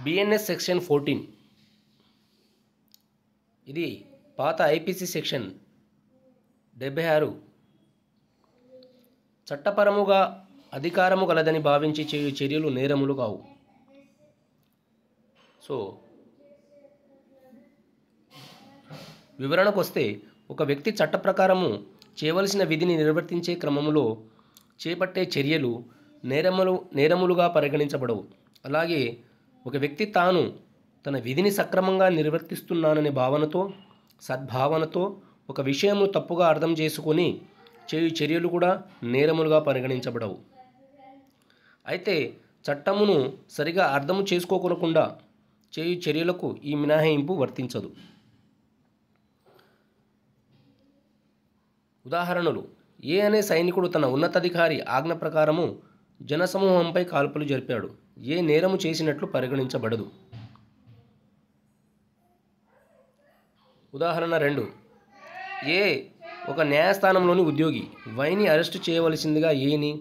BNS section 14 ఇది పాత IPC section 76 చట్టపరముగా అధికారము గలదని భావించి చేయు చర్యలు నేరములు కావు. సో వివరణకు వస్తే ఒక వ్యక్తి చట్ట ప్రకారము చేయవలసిన విధిని నిర్వర్తించే క్రమంలో చేపట్టే చర్యలు నేరములుగా పరిగణించబడవు. అలాగే ఒక వ్యక్తి తాను తన విధిని సక్రమంగా నిర్వర్తిస్తున్నాననే భావనతో సద్భావనతో ఒక విషయము తప్పుగా అర్థం చేసుకొని చేయు చర్యలు కూడా నేరములుగా పరిగణించబడవు. అయితే చట్టమును సరిగా అర్థం చేసుకోకుండా చేయు చర్యలకు ఈ మినహాయింపు వర్తించదు. ఉదాహరణలు: ఏ అనే సైనికుడు తన ఉన్నతాధికారి ఆజ్ఞ ప్రకారము జనసమూహంపై కాల్పులు జరిపాడు. ఏ నేరము చేసినట్లు పరిగణించబడదు. ఉదాహరణ 2: ఏ ఒక న్యాయస్థానంలోని ఉద్యోగి వైని అరెస్టు చేయవలసిందిగా ఏని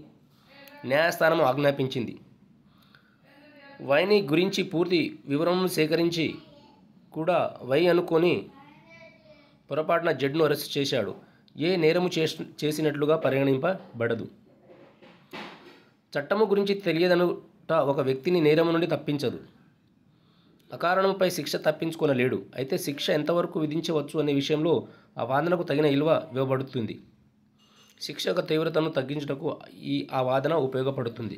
న్యాయస్థానం ఆజ్ఞాపించింది. వైని గురించి పూర్తి వివరములు సేకరించి కూడా వై అనుకొని పొరపాటున జడ్ను అరెస్టు చేశాడు. ఏ నేరము చేసినట్లుగా పరిగణింపబడదు. చట్టము గురించి తెలియదనుట ఒక వ్యక్తిని నేరము నుండి తప్పించదు. అకారణంపై శిక్ష తప్పించుకొనలేడు. అయితే శిక్ష ఎంతవరకు విధించవచ్చు అనే విషయంలో ఆ వాదనకు తగిన విలువ ఇవ్వబడుతుంది. శిక్ష యొక్క తీవ్రతను తగ్గించుటకు ఆ వాదన ఉపయోగపడుతుంది.